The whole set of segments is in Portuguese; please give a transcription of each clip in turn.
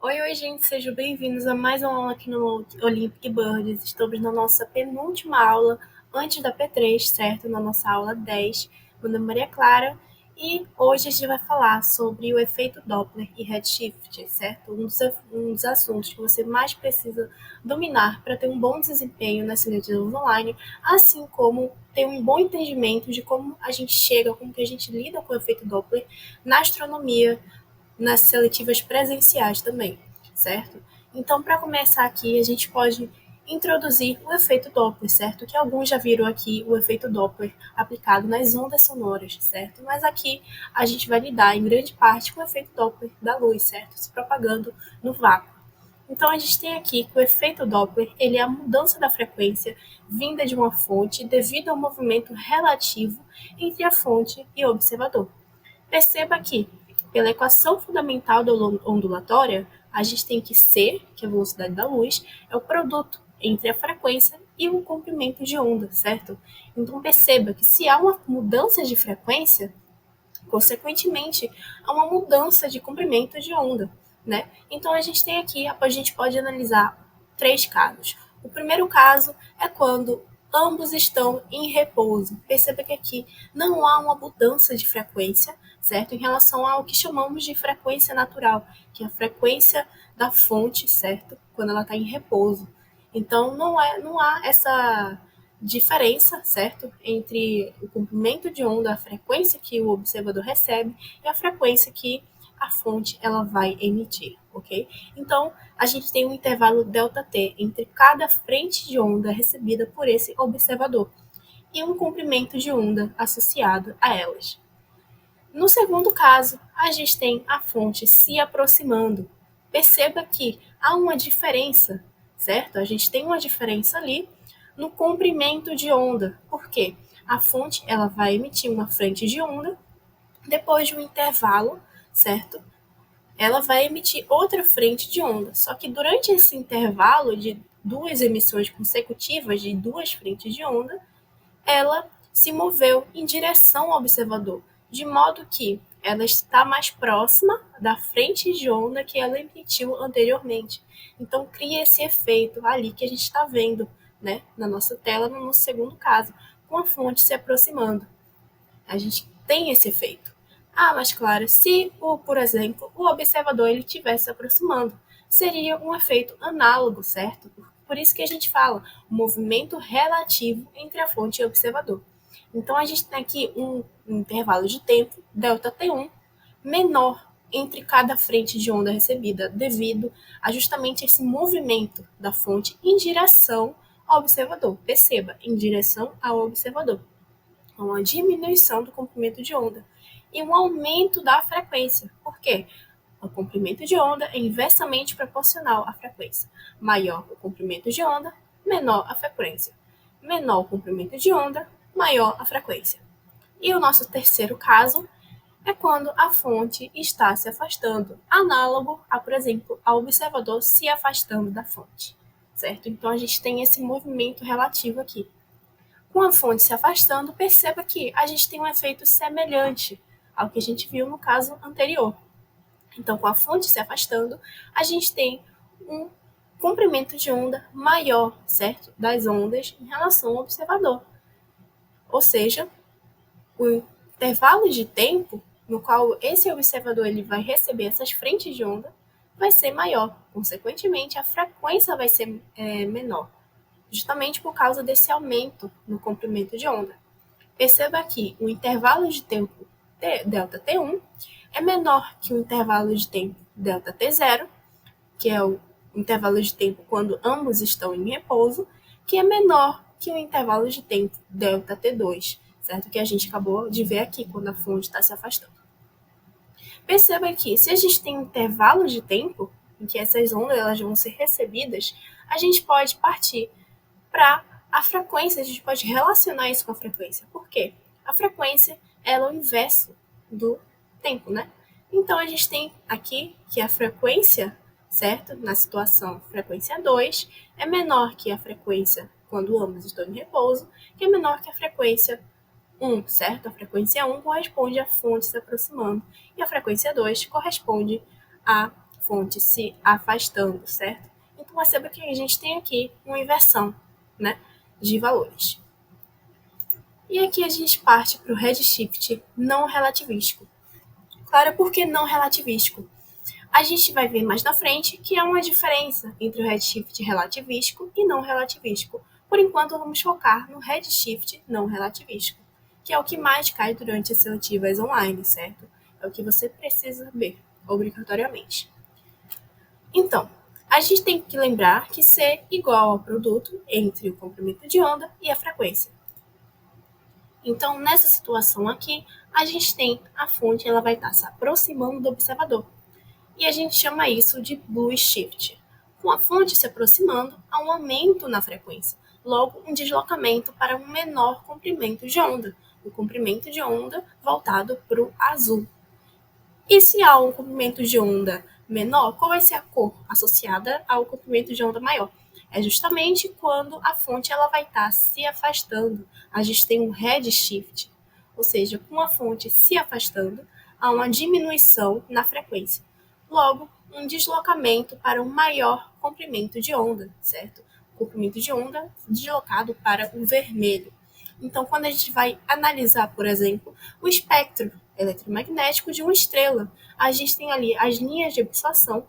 Oi, gente, sejam bem-vindos a mais uma aula aqui no Olympic Birds. Estamos na nossa penúltima aula antes da P3, certo? Na nossa aula 10. Meu nome é Maria Clara e hoje a gente vai falar sobre o efeito Doppler e redshift, certo? Um dos assuntos que você mais precisa dominar para ter um bom desempenho nas seletivas online, assim como ter um bom entendimento de como a gente chega, como que a gente lida com o efeito Doppler na astronomia, nas seletivas presenciais também, certo? Então, para começar aqui, a gente pode introduzir o efeito Doppler, certo? Que alguns já viram aqui o efeito Doppler aplicado nas ondas sonoras, certo? Mas aqui a gente vai lidar em grande parte com o efeito Doppler da luz, certo? Se propagando no vácuo. Então a gente tem aqui que o efeito Doppler ele é a mudança da frequência vinda de uma fonte devido ao movimento relativo entre a fonte e o observador. Perceba que, pela equação fundamental da ondulatória, a gente tem que C, que é a velocidade da luz, é o produto entre a frequência e o comprimento de onda, certo? Então perceba que se há uma mudança de frequência, consequentemente, há uma mudança de comprimento de onda, né? Então a gente tem aqui, a gente pode analisar três casos. O primeiro caso é quando ambos estão em repouso. Perceba que aqui não há uma mudança de frequência, certo? Em relação ao que chamamos de frequência natural, que é a frequência da fonte, certo? Quando ela está em repouso. Então não há essa diferença, certo? Entre o comprimento de onda, a frequência que o observador recebe e a frequência que a fonte ela vai emitir, ok? Então, a gente tem um intervalo ΔT entre cada frente de onda recebida por esse observador e um comprimento de onda associado a elas. No segundo caso, a gente tem a fonte se aproximando. Perceba que há uma diferença, certo? A gente tem uma diferença ali no comprimento de onda. Por quê? A fonte ela vai emitir uma frente de onda, depois de um intervalo, certo? Ela vai emitir outra frente de onda. Só que durante esse intervalo de duas emissões consecutivas de duas frentes de onda, ela se moveu em direção ao observador, de modo que ela está mais próxima da frente de onda que ela emitiu anteriormente. Então cria esse efeito ali que a gente está vendo, né, na nossa tela, no nosso segundo caso, com a fonte se aproximando. A gente tem esse efeito. Ah, mas claro, se, por exemplo, o observador ele estivesse se aproximando, seria um efeito análogo, certo? Por isso que a gente fala o movimento relativo entre a fonte e o observador. Então, a gente tem aqui um intervalo de tempo, ΔT1, menor entre cada frente de onda recebida, devido a justamente esse movimento da fonte em direção ao observador. Perceba, em direção ao observador. Uma diminuição do comprimento de onda e um aumento da frequência. Por quê? O comprimento de onda é inversamente proporcional à frequência. Maior o comprimento de onda, menor a frequência. Menor o comprimento de onda, maior a frequência. E o nosso terceiro caso é quando a fonte está se afastando, análogo a, por exemplo, ao observador se afastando da fonte, certo? Então a gente tem esse movimento relativo aqui. Com a fonte se afastando, perceba que a gente tem um efeito semelhante ao que a gente viu no caso anterior. Então, com a fonte se afastando, a gente tem um comprimento de onda maior, certo? Das ondas em relação ao observador. Ou seja, o intervalo de tempo no qual esse observador ele vai receber essas frentes de onda vai ser maior. Consequentemente, a frequência vai ser menor, justamente por causa desse aumento no comprimento de onda. Perceba que o intervalo de tempo ΔT1 é menor que o intervalo de tempo ΔT0, que é o intervalo de tempo quando ambos estão em repouso, que é menor que o intervalo de tempo ΔT2, certo? Que a gente acabou de ver aqui quando a fonte está se afastando. Perceba que se a gente tem um intervalo de tempo em que essas ondas elas vão ser recebidas, a gente pode partir para a frequência, a gente pode relacionar isso com a frequência. Por quê? A frequência ela é o inverso do tempo, né? Então a gente tem aqui que a frequência, certo? Na situação frequência 2 é menor que a frequência quando ambos estão em repouso, que é menor que a frequência 1, certo? A frequência 1 corresponde à fonte se aproximando e a frequência 2 corresponde à fonte se afastando, certo? Então, perceba que a gente tem aqui uma inversão, né, de valores. E aqui a gente parte para o redshift não relativístico. Claro, por que não relativístico? A gente vai ver mais na frente que há uma diferença entre o redshift relativístico e não relativístico. Por enquanto, vamos focar no redshift não relativístico, que é o que mais cai durante as seletivas online, certo? É o que você precisa saber, obrigatoriamente. Então, a gente tem que lembrar que C igual ao produto entre o comprimento de onda e a frequência. Então, nessa situação aqui, a gente tem a fonte, ela vai estar se aproximando do observador. E a gente chama isso de blue shift. Com a fonte se aproximando, há um aumento na frequência, logo um deslocamento para um menor comprimento de onda, o comprimento de onda voltado para o azul. E se há um comprimento de onda menor, qual vai ser a cor associada ao comprimento de onda maior? É justamente quando a fonte ela vai estar se afastando. A gente tem um redshift, ou seja, com a fonte se afastando, há uma diminuição na frequência. Logo, um deslocamento para um maior comprimento de onda, certo? O comprimento de onda deslocado para o vermelho. Então, quando a gente vai analisar, por exemplo, o espectro eletromagnético de uma estrela, a gente tem ali as linhas de absorção,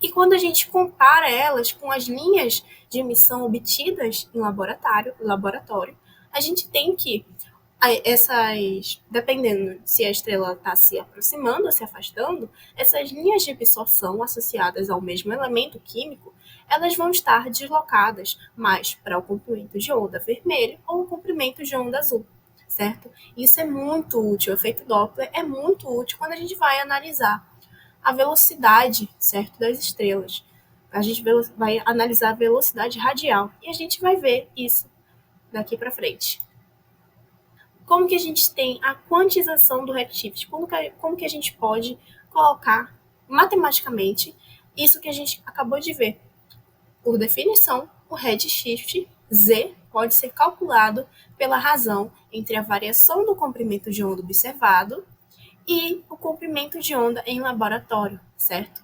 e quando a gente compara elas com as linhas de emissão obtidas em laboratório, a gente tem que dependendo se a estrela está se aproximando ou se afastando, essas linhas de absorção associadas ao mesmo elemento químico, elas vão estar deslocadas mais para o comprimento de onda vermelho ou o comprimento de onda azul, certo? Isso é muito útil, o efeito Doppler é muito útil quando a gente vai analisar a velocidade, certo, das estrelas. A gente vai analisar a velocidade radial e a gente vai ver isso daqui para frente. Como que a gente tem a quantização do redshift? Como que a gente pode colocar matematicamente isso que a gente acabou de ver? Por definição, o redshift Z pode ser calculado pela razão entre a variação do comprimento de onda observado e o comprimento de onda em laboratório, certo?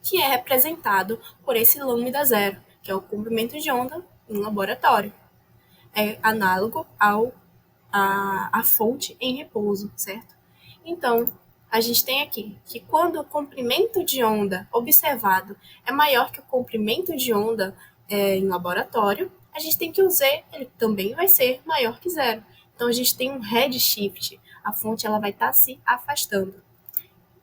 Que é representado por esse lambda zero, que é o comprimento de onda em laboratório. É análogo à fonte em repouso, certo? Então, a gente tem aqui que quando o comprimento de onda observado é maior que o comprimento de onda em laboratório, a gente tem que o Z ele também vai ser maior que zero. Então, a gente tem um redshift, a fonte ela vai estar se afastando.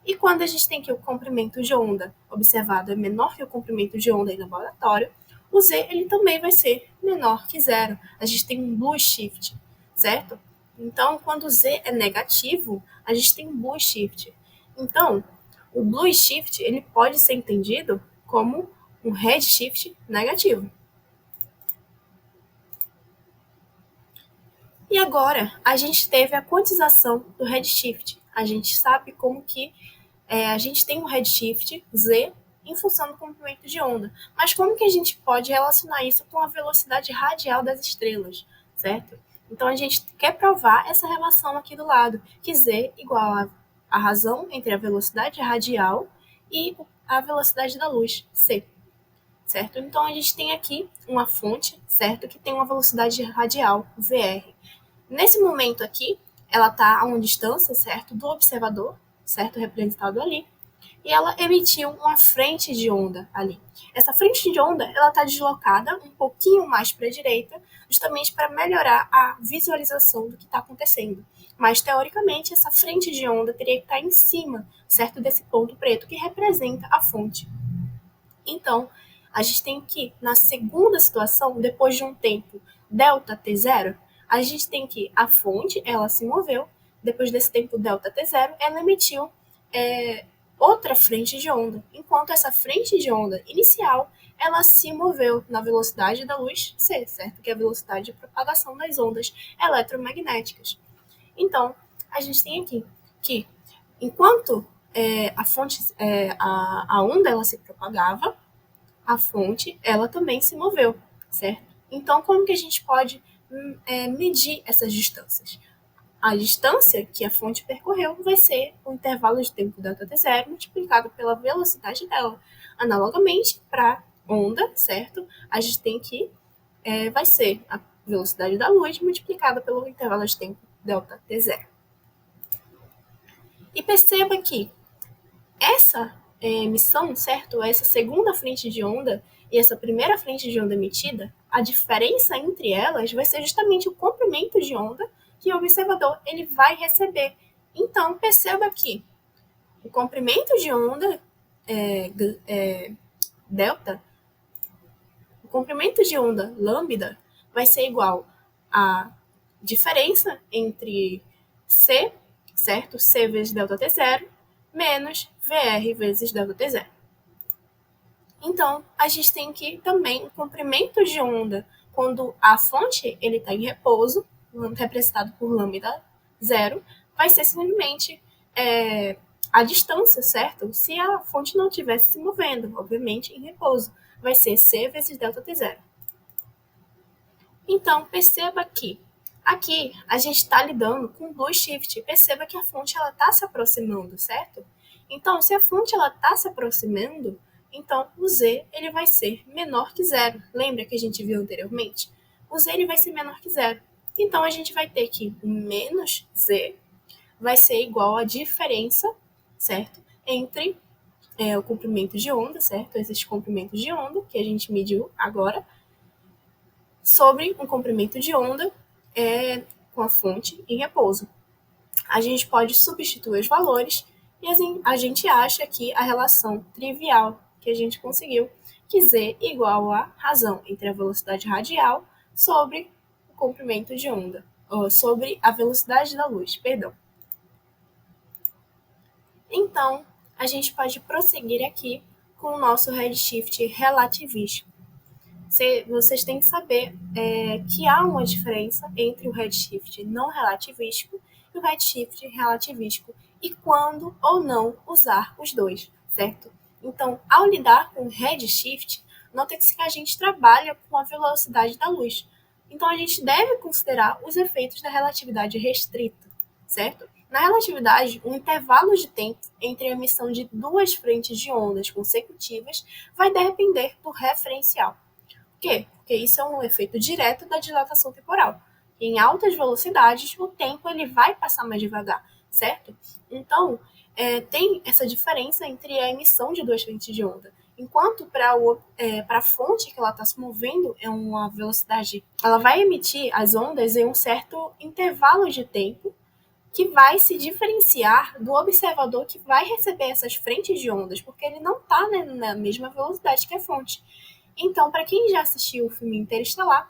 E quando a gente tem que o comprimento de onda observado é menor que o comprimento de onda em laboratório, o Z ele também vai ser menor que zero. A gente tem um blue shift, certo? Então, quando o Z é negativo, a gente tem um blue shift. Então, o blue shift ele pode ser entendido como um redshift negativo. E agora, a gente teve a quantização do redshift. A gente sabe como que a gente tem um redshift Z em função do comprimento de onda. Mas como que a gente pode relacionar isso com a velocidade radial das estrelas, certo? Então a gente quer provar essa relação aqui do lado, que Z igual a razão entre a velocidade radial e a velocidade da luz, C, certo? Então a gente tem aqui uma fonte, certo, que tem uma velocidade radial, VR. Nesse momento aqui, ela está a uma distância, certo, do observador, certo, representado ali, e ela emitiu uma frente de onda ali. Essa frente de onda ela está deslocada um pouquinho mais para a direita, justamente para melhorar a visualização do que está acontecendo. Mas, teoricamente, essa frente de onda teria que estar em cima, certo, desse ponto preto que representa a fonte. Então, a gente tem que, na segunda situação, depois de um tempo delta t0, a gente tem que a fonte, ela se moveu, depois desse tempo delta t0, ela emitiu outra frente de onda, enquanto essa frente de onda inicial, ela se moveu na velocidade da luz c, certo? Que é a velocidade de propagação das ondas eletromagnéticas. Então, a gente tem aqui que, enquanto a onda ela se propagava, a fonte ela também se moveu, certo? Então, como que a gente pode medir essas distâncias? a distância que a fonte percorreu vai ser o intervalo de tempo Δt0 multiplicado pela velocidade dela. Analogamente, para onda, certo? A gente tem que vai ser a velocidade da luz multiplicada pelo intervalo de tempo Δt0. E perceba que essa emissão, certo? Essa segunda frente de onda e essa primeira frente de onda emitida, a diferença entre elas vai ser justamente o comprimento de onda que o observador ele vai receber. Então, perceba que o comprimento de onda delta, o comprimento de onda lambda vai ser igual à diferença entre C, certo? C vezes Δt0 menos VR vezes Δt0. Então, a gente tem que também o comprimento de onda quando a fonte ele está em repouso, representado por lambda 0, vai ser simplesmente a distância, certo? Se a fonte não estivesse se movendo, obviamente, em repouso, vai ser C vezes Δt0. Então, perceba que aqui a gente está lidando com blue shift. Perceba que a fonte está se aproximando, certo? Então, se a fonte está se aproximando, então o Z ele vai ser menor que zero. Lembra que a gente viu anteriormente? O Z ele vai ser menor que zero. Então, a gente vai ter que o menos Z vai ser igual à diferença, certo? Entre o comprimento de onda, certo? Esses comprimentos de onda que a gente mediu agora, sobre um comprimento de onda com a fonte em repouso. A gente pode substituir os valores e assim, a gente acha que a relação trivial que a gente conseguiu, que Z igual a razão entre a velocidade radial sobre o comprimento de onda, ou sobre a velocidade da luz, perdão. Então, a gente pode prosseguir aqui com o nosso redshift relativístico. Vocês têm que saber que há uma diferença entre o redshift não relativístico e o redshift relativístico e quando ou não usar os dois, certo? Então, ao lidar com o redshift, nota-se que a gente trabalha com a velocidade da luz. Então, a gente deve considerar os efeitos da relatividade restrita, certo? Na relatividade, o intervalo de tempo entre a emissão de duas frentes de ondas consecutivas vai depender do referencial. Por quê? Porque isso é um efeito direto da dilatação temporal. Em altas velocidades, o tempo ele vai passar mais devagar, certo? Então, tem essa diferença entre a emissão de duas frentes de onda. Enquanto para a fonte que ela está se movendo é uma velocidade, ela vai emitir as ondas em um certo intervalo de tempo que vai se diferenciar do observador que vai receber essas frentes de ondas, porque ele não está na mesma velocidade que a fonte. Então, para quem já assistiu o filme Interestelar,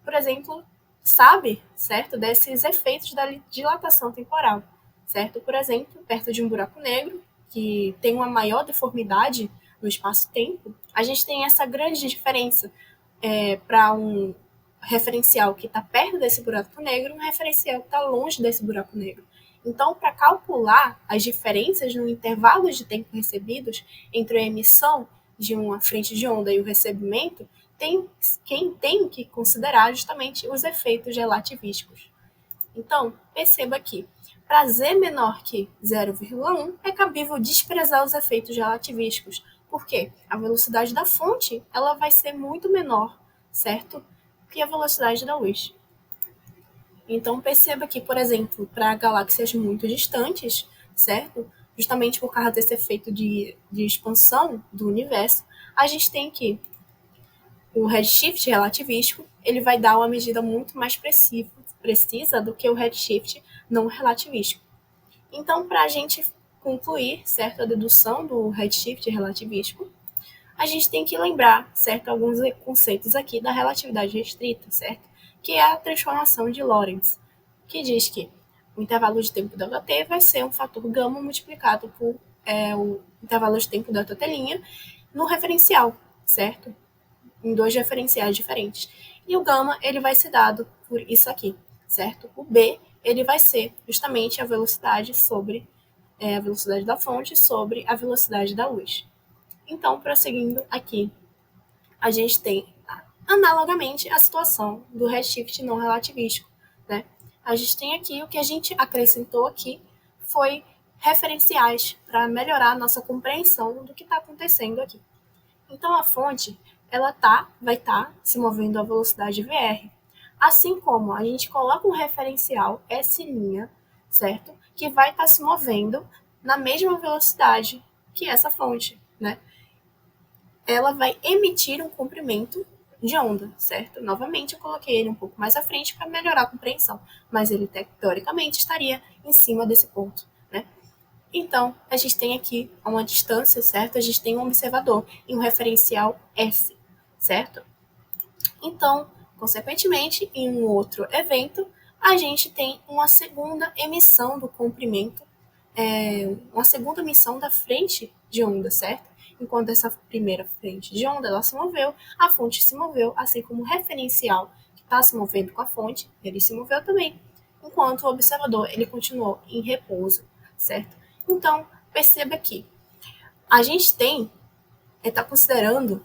por exemplo, sabe, certo, desses efeitos da dilatação temporal, certo? Por exemplo, perto de um buraco negro, que tem uma maior deformidade no espaço-tempo, a gente tem essa grande diferença para um referencial que está perto desse buraco negro e um referencial que está longe desse buraco negro. Então, para calcular as diferenças no intervalo de tempo recebidos entre a emissão de uma frente de onda e o recebimento, quem tem que considerar justamente os efeitos relativísticos. Então, perceba que para Z menor que 0,1 é cabível desprezar os efeitos relativísticos. Por quê? A velocidade da fonte ela vai ser muito menor, certo? Que a velocidade da luz. Então, perceba que, por exemplo, para galáxias muito distantes, certo? Justamente por causa desse efeito de expansão do universo, a gente tem que o redshift relativístico ele vai dar uma medida muito mais precisa do que o redshift não relativístico. Então, para a gente concluir, certo, a dedução do redshift relativístico, a gente tem que lembrar, certo, alguns conceitos aqui da relatividade restrita, certo? Que é a transformação de Lorentz, que diz que o intervalo de tempo Δt vai ser um fator gama multiplicado por o intervalo de tempo Δt' no referencial, certo? Em dois referenciais diferentes. E o gama ele vai ser dado por isso aqui, certo? O B ele vai ser justamente a velocidade sobre a velocidade da fonte sobre a velocidade da luz. Então, prosseguindo aqui, a gente tem analogamente a situação do redshift não relativístico, né? a gente tem aqui, o que a gente acrescentou aqui foi referenciais para melhorar a nossa compreensão do que está acontecendo aqui. Então, a fonte vai estar se movendo à velocidade VR. Assim como a gente coloca um referencial S', certo? Que vai estar se movendo na mesma velocidade que essa fonte, né? Ela vai emitir um comprimento de onda, certo? Novamente, eu coloquei ele um pouco mais à frente para melhorar a compreensão, mas ele teoricamente estaria em cima desse ponto, né? Então, a gente tem aqui uma distância, certo? A gente tem um observador e um referencial S, certo? Então, consequentemente, em um outro evento, a gente tem uma segunda emissão do comprimento, uma segunda emissão da frente de onda, certo? Enquanto essa primeira frente de onda ela se moveu, a fonte se moveu, assim como o referencial que está se movendo com a fonte, ele se moveu também, enquanto o observador ele continuou em repouso, certo? Então, perceba que a gente está considerando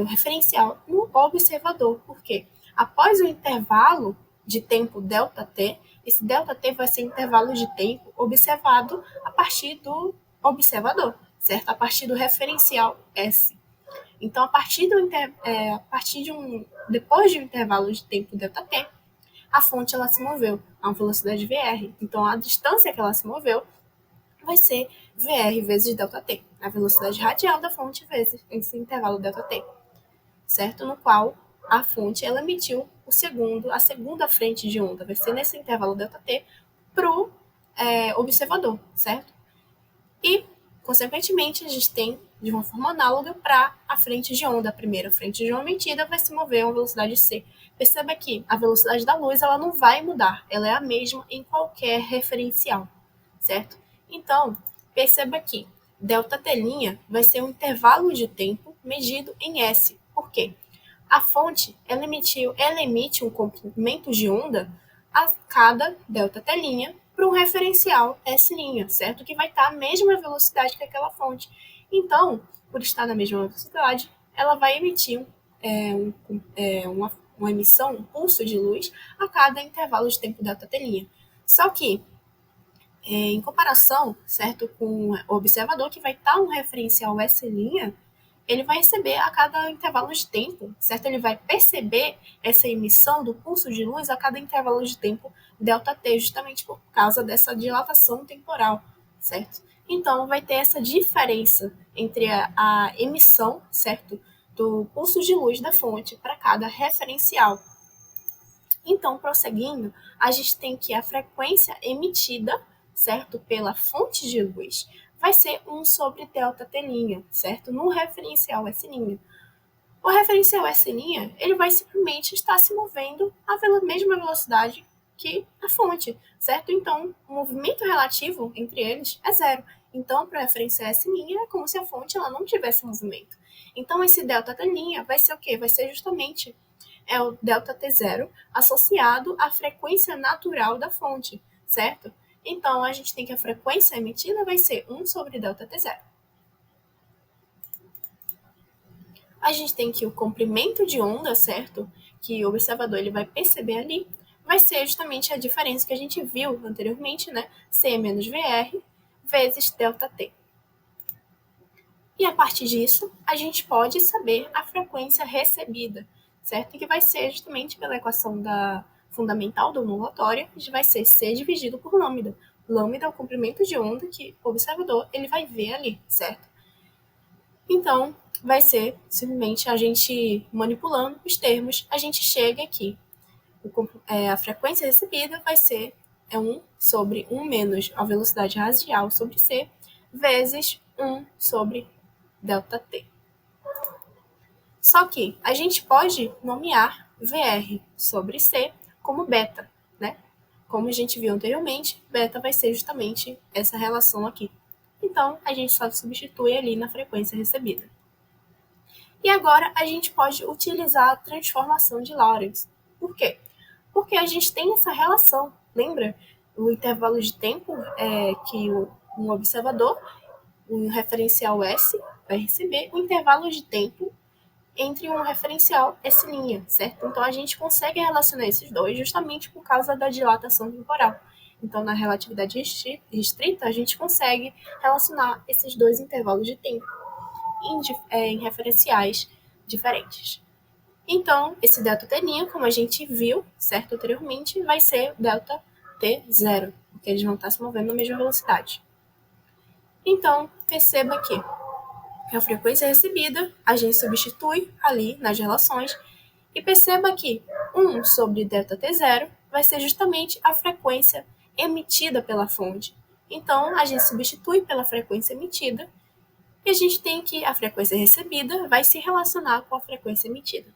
o referencial no observador, porque após o intervalo de tempo ΔT, esse ΔT vai ser o intervalo de tempo observado a partir do observador, certo? A partir do referencial S. Então, depois de um intervalo de tempo ΔT, a fonte ela se moveu a uma velocidade VR. Então, a distância que ela se moveu vai ser VR vezes ΔT, a velocidade radial da fonte vezes esse intervalo ΔT, certo? No qual a fonte ela emitiu a segunda frente de onda, vai ser nesse intervalo ΔT para o observador, certo? E, consequentemente, a gente tem, de uma forma análoga, para a frente de onda. A primeira frente de onda emitida vai se mover a uma velocidade c. Perceba que a velocidade da luz ela não vai mudar, ela é a mesma em qualquer referencial, certo? Então, perceba que ΔT' vai ser um intervalo de tempo medido em S. Por quê? A fonte ela emite um comprimento de onda a cada ΔT' para um referencial S', certo? Que vai estar à mesma velocidade que aquela fonte. Então, por estar na mesma velocidade, ela vai emitir uma emissão, um pulso de luz a cada intervalo de tempo ΔT'. Só que, em comparação, certo, com o observador, que vai estar um referencial S', ele vai receber a cada intervalo de tempo, certo? Ele vai perceber essa emissão do pulso de luz a cada intervalo de tempo ΔT, justamente por causa dessa dilatação temporal, certo? Então, vai ter essa diferença entre a emissão, certo, do pulso de luz da fonte para cada referencial. Então, prosseguindo, a gente tem que a frequência emitida, certo, pela fonte de luz vai ser 1 sobre ΔT', certo? No referencial S'. O referencial S', ele vai simplesmente estar se movendo à mesma velocidade que a fonte, certo? Então, o movimento relativo entre eles é zero. Então, para a referência S', é como se a fonte ela não tivesse movimento. Então, esse ΔT' vai ser o quê? Vai ser justamente o ΔT0 associado à frequência natural da fonte, certo? Então, a gente tem que a frequência emitida vai ser 1 sobre ΔT0. A gente tem que o comprimento de onda, certo? Que o observador ele vai perceber ali, vai ser justamente a diferença que a gente viu anteriormente, né? C menos VR vezes ΔT. E a partir disso, a gente pode saber a frequência recebida, certo? Que vai ser justamente pela equação fundamental do ondulatório, que vai ser C dividido por lambda. Lambda é o comprimento de onda que o observador ele vai ver ali, certo? Então, vai ser simplesmente a gente manipulando os termos, a gente chega aqui. A frequência recebida vai ser 1 sobre 1 menos a velocidade radial sobre C, vezes 1 sobre ΔT. Só que a gente pode nomear VR sobre C como beta, né? Como a gente viu anteriormente, beta vai ser justamente essa relação aqui. Então, a gente só substitui ali na frequência recebida. E agora a gente pode utilizar a transformação de Lorentz. Por quê? Porque a gente tem essa relação, lembra? O intervalo de tempo que um observador, um referencial S, vai receber o intervalo de tempo entre um referencial S', certo? Então, a gente consegue relacionar esses dois justamente por causa da dilatação temporal. Então, na relatividade restrita, a gente consegue relacionar esses dois intervalos de tempo em referenciais diferentes. Então, esse ΔT', como a gente viu, certo, anteriormente, vai ser ΔT0, porque eles vão estar se movendo na mesma velocidade. Então, perceba que a frequência recebida, a gente substitui ali nas relações, e perceba que 1 sobre ΔT0 vai ser justamente a frequência emitida pela fonte. Então, a gente substitui pela frequência emitida, e a gente tem que a frequência recebida vai se relacionar com a frequência emitida,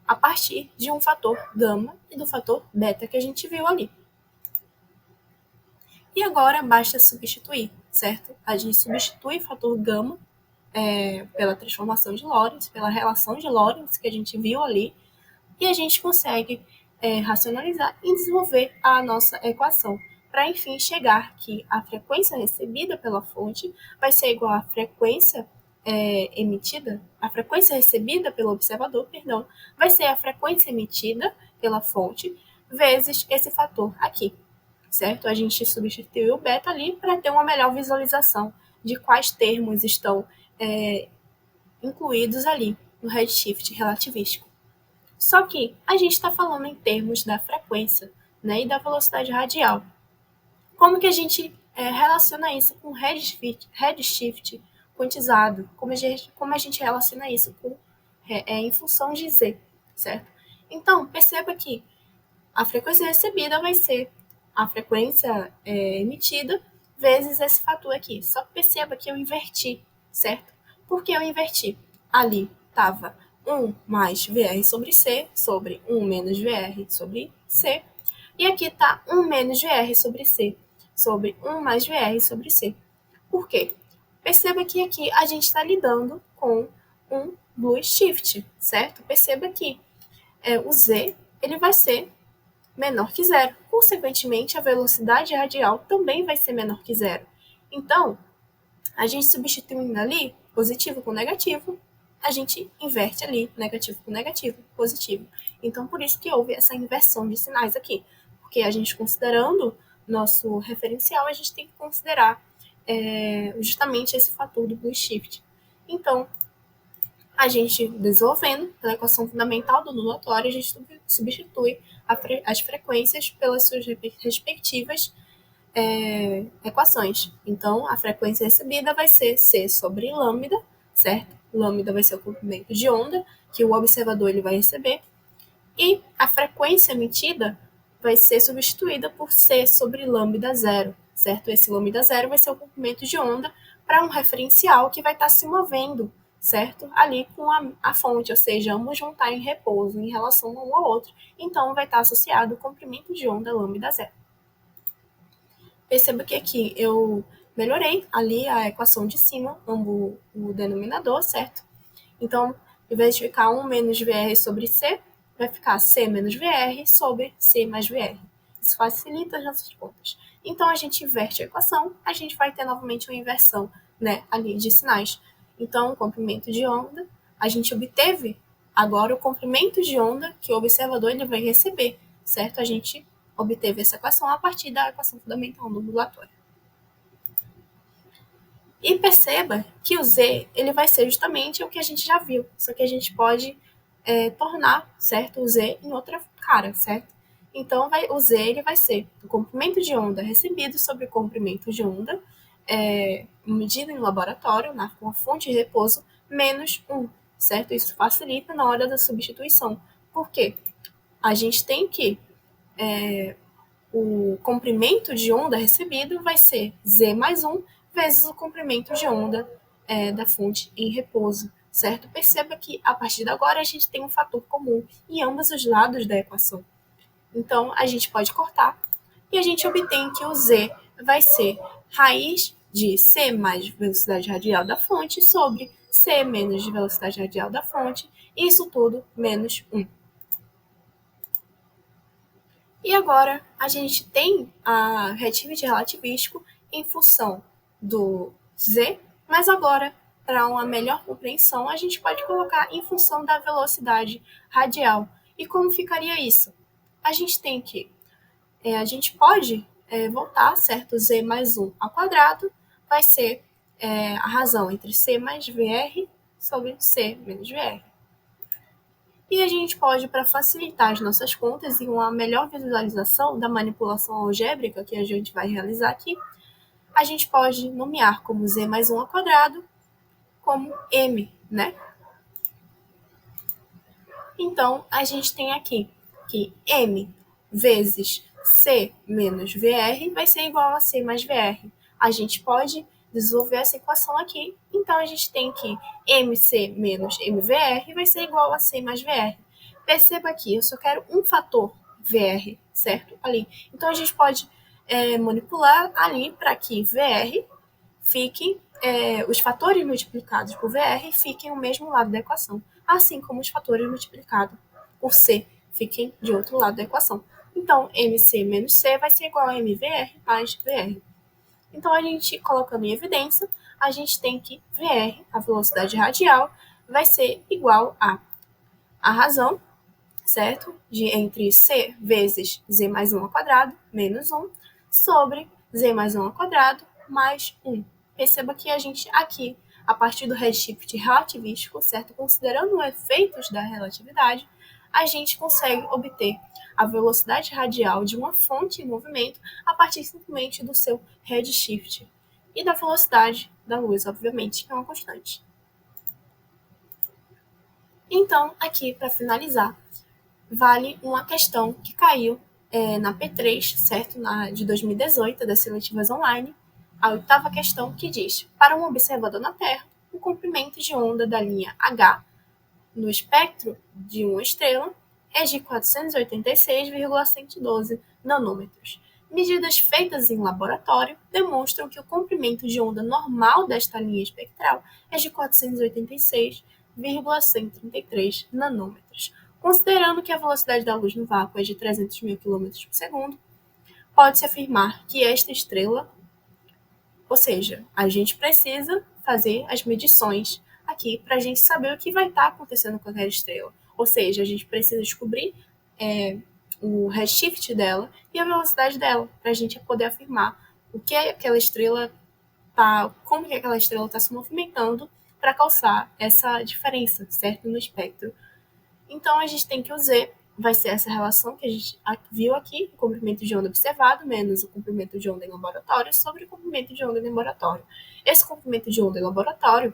a partir de um fator gama e do fator beta que a gente viu ali. E agora basta substituir, certo? A gente substitui o fator gama pela transformação de Lorentz, pela relação de Lorentz que a gente viu ali, e a gente consegue racionalizar e desenvolver a nossa equação, para enfim chegar que a frequência recebida pela fonte vai ser igual à frequência emitida, a frequência recebida pelo observador, perdão, vai ser a frequência emitida pela fonte vezes esse fator aqui, certo? A gente substituiu o beta ali para ter uma melhor visualização de quais termos estão incluídos ali no redshift relativístico. Só que a gente está falando em termos da frequência, né, e da velocidade radial. Como que a gente relaciona isso com redshift quantizado? Como a gente relaciona isso em função de z, certo? Então, perceba que a frequência recebida vai ser a frequência emitida vezes esse fator aqui. Só que perceba que eu inverti, certo? Por que eu inverti? Ali estava 1 mais VR sobre C sobre 1 menos VR sobre C. E aqui está 1 menos VR sobre C sobre 1 mais VR sobre C. Por quê? Perceba que aqui a gente está lidando com um blue shift, certo? Perceba que o Z ele vai ser menor que zero. Consequentemente, a velocidade radial também vai ser menor que zero. Então, a gente substituindo ali positivo com negativo, a gente inverte ali negativo com negativo, positivo. Então, por isso que houve essa inversão de sinais aqui. Porque a gente considerando nosso referencial, a gente tem que considerar justamente esse fator do blue shift. Então, a gente desenvolvendo pela equação fundamental do ondulatório, a gente substitui as frequências pelas suas respectivas equações. Então, a frequência recebida vai ser C sobre lambda, certo? Lambda vai ser o comprimento de onda que o observador ele vai receber, e a frequência emitida vai ser substituída por C sobre lambda zero, certo? Esse lambda zero vai ser o comprimento de onda para um referencial que vai estar se movendo, certo? Ali com a fonte, ou seja, ambos vão estar em repouso em relação um ao outro, então vai estar associado o comprimento de onda lambda zero. Perceba que aqui eu melhorei ali a equação de cima, o denominador, certo? Então, em vez de ficar 1 menos VR sobre C, vai ficar C menos VR sobre C mais VR. Isso facilita as nossas contas. Então, a gente inverte a equação, a gente vai ter novamente uma inversão, né, ali de sinais. Então, o comprimento de onda, a gente obteve agora o comprimento de onda que o observador ele vai receber, certo? A gente obteve essa equação a partir da equação fundamental do ondulatório. E perceba que o Z ele vai ser justamente o que a gente já viu, só que a gente pode tornar, certo, o Z em outra cara, certo? Então, o Z ele vai ser o comprimento de onda recebido sobre o comprimento de onda medido em laboratório, com a fonte de repouso, menos 1, certo? Isso facilita na hora da substituição. Por quê? A gente tem que o comprimento de onda recebido vai ser Z mais 1 vezes o comprimento de onda da fonte em repouso, certo? Perceba que, a partir de agora, a gente tem um fator comum em ambos os lados da equação. Então, a gente pode cortar e a gente obtém que o Z vai ser raiz de C mais velocidade radial da fonte sobre C menos velocidade radial da fonte, e isso tudo menos 1. E agora a gente tem a redshift relativístico em função do Z, mas agora para uma melhor compreensão, a gente pode colocar em função da velocidade radial. E como ficaria isso? A gente tem que, a gente pode voltar, certo? Z mais 1 ao quadrado vai ser a razão entre C mais VR sobre C menos VR. E a gente pode, para facilitar as nossas contas e uma melhor visualização da manipulação algébrica que a gente vai realizar aqui, a gente pode nomear como Z mais 1 ao quadrado como M, né? Então, a gente tem aqui que M vezes C menos VR vai ser igual a C mais VR. A gente pode desenvolver essa equação aqui. Então, a gente tem que MC menos MVR vai ser igual a C mais VR. Perceba aqui, eu só quero um fator VR, certo? Ali. Então, a gente pode manipular ali para que VR fique, os fatores multiplicados por VR fiquem ao mesmo lado da equação, assim como os fatores multiplicados por C fiquem de outro lado da equação. Então, MC menos C vai ser igual a MVR mais VR. Então, a gente colocando em evidência, a gente tem que VR, a velocidade radial, vai ser igual a razão, certo? Entre C vezes Z mais 1 ao quadrado, menos 1, sobre Z mais 1 ao quadrado, mais 1. Perceba que a gente aqui, a partir do redshift relativístico, certo? Considerando os efeitos da relatividade, a gente consegue obter a velocidade radial de uma fonte em movimento a partir simplesmente do seu redshift e da velocidade da luz, obviamente, que é uma constante. Então, aqui, para finalizar, vale uma questão que caiu na P3, certo? De 2018, das seletivas online, a 8ª questão, que diz: para um observador na Terra, o comprimento de onda da linha H no espectro de uma estrela é de 486,112 nanômetros. Medidas feitas em laboratório demonstram que o comprimento de onda normal desta linha espectral é de 486,133 nanômetros. Considerando que a velocidade da luz no vácuo é de 300.000 km por segundo, pode-se afirmar que esta estrela, ou seja, a gente precisa fazer as medições aqui para a gente saber o que vai estar acontecendo com aquela estrela. Ou seja, a gente precisa descobrir o redshift dela e a velocidade dela para a gente poder afirmar o que aquela estrela como que aquela estrela está se movimentando para causar essa diferença, certo, no espectro. Então, a gente tem que o Z vai ser essa relação que a gente viu aqui, o comprimento de onda observado menos o comprimento de onda em laboratório sobre o comprimento de onda em laboratório. Esse comprimento de onda em laboratório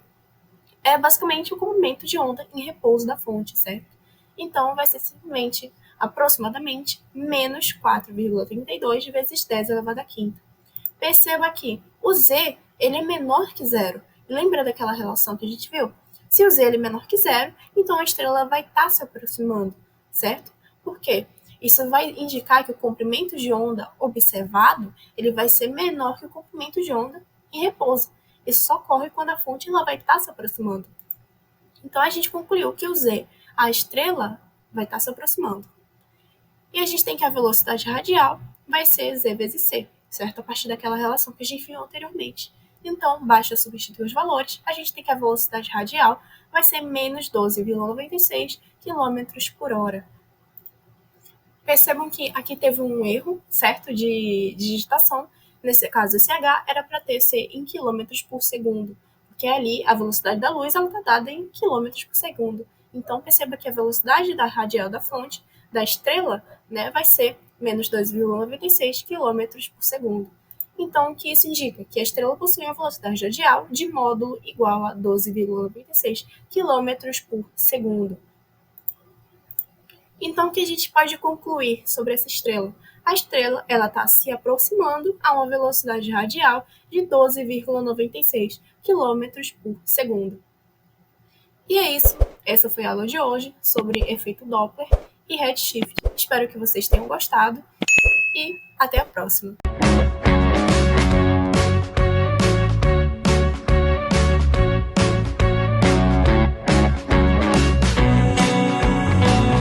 é basicamente o comprimento de onda em repouso da fonte, certo? Então, vai ser simplesmente, aproximadamente, menos 4,32 vezes 10 elevado à quinta. Perceba aqui, o Z ele é menor que zero. Lembra daquela relação que a gente viu? Se o Z ele é menor que zero, então a estrela vai estar se aproximando, certo? Por quê? Isso vai indicar que o comprimento de onda observado ele vai ser menor que o comprimento de onda em repouso. Isso só ocorre quando a fonte ela vai estar se aproximando. Então a gente concluiu que o Z, a estrela, vai estar se aproximando. E a gente tem que a velocidade radial vai ser Z vezes C, certo? A partir daquela relação que a gente viu anteriormente. Então, basta substituir os valores, a gente tem que a velocidade radial vai ser menos 12,96 km por hora. Percebam que aqui teve um erro, certo, de digitação. Nesse caso, esse H era para ter C em km por segundo, porque ali a velocidade da luz está dada em km por segundo. Então, perceba que a velocidade da radial da fonte, da estrela, né, vai ser menos 2,96 km por segundo. Então, o que isso indica? Que a estrela possui uma velocidade radial de módulo igual a 12,96 km por segundo. Então, o que a gente pode concluir sobre essa estrela? A estrela está se aproximando a uma velocidade radial de 12,96 km por segundo. E é isso. Essa foi a aula de hoje sobre efeito Doppler e redshift. Espero que vocês tenham gostado e até a próxima.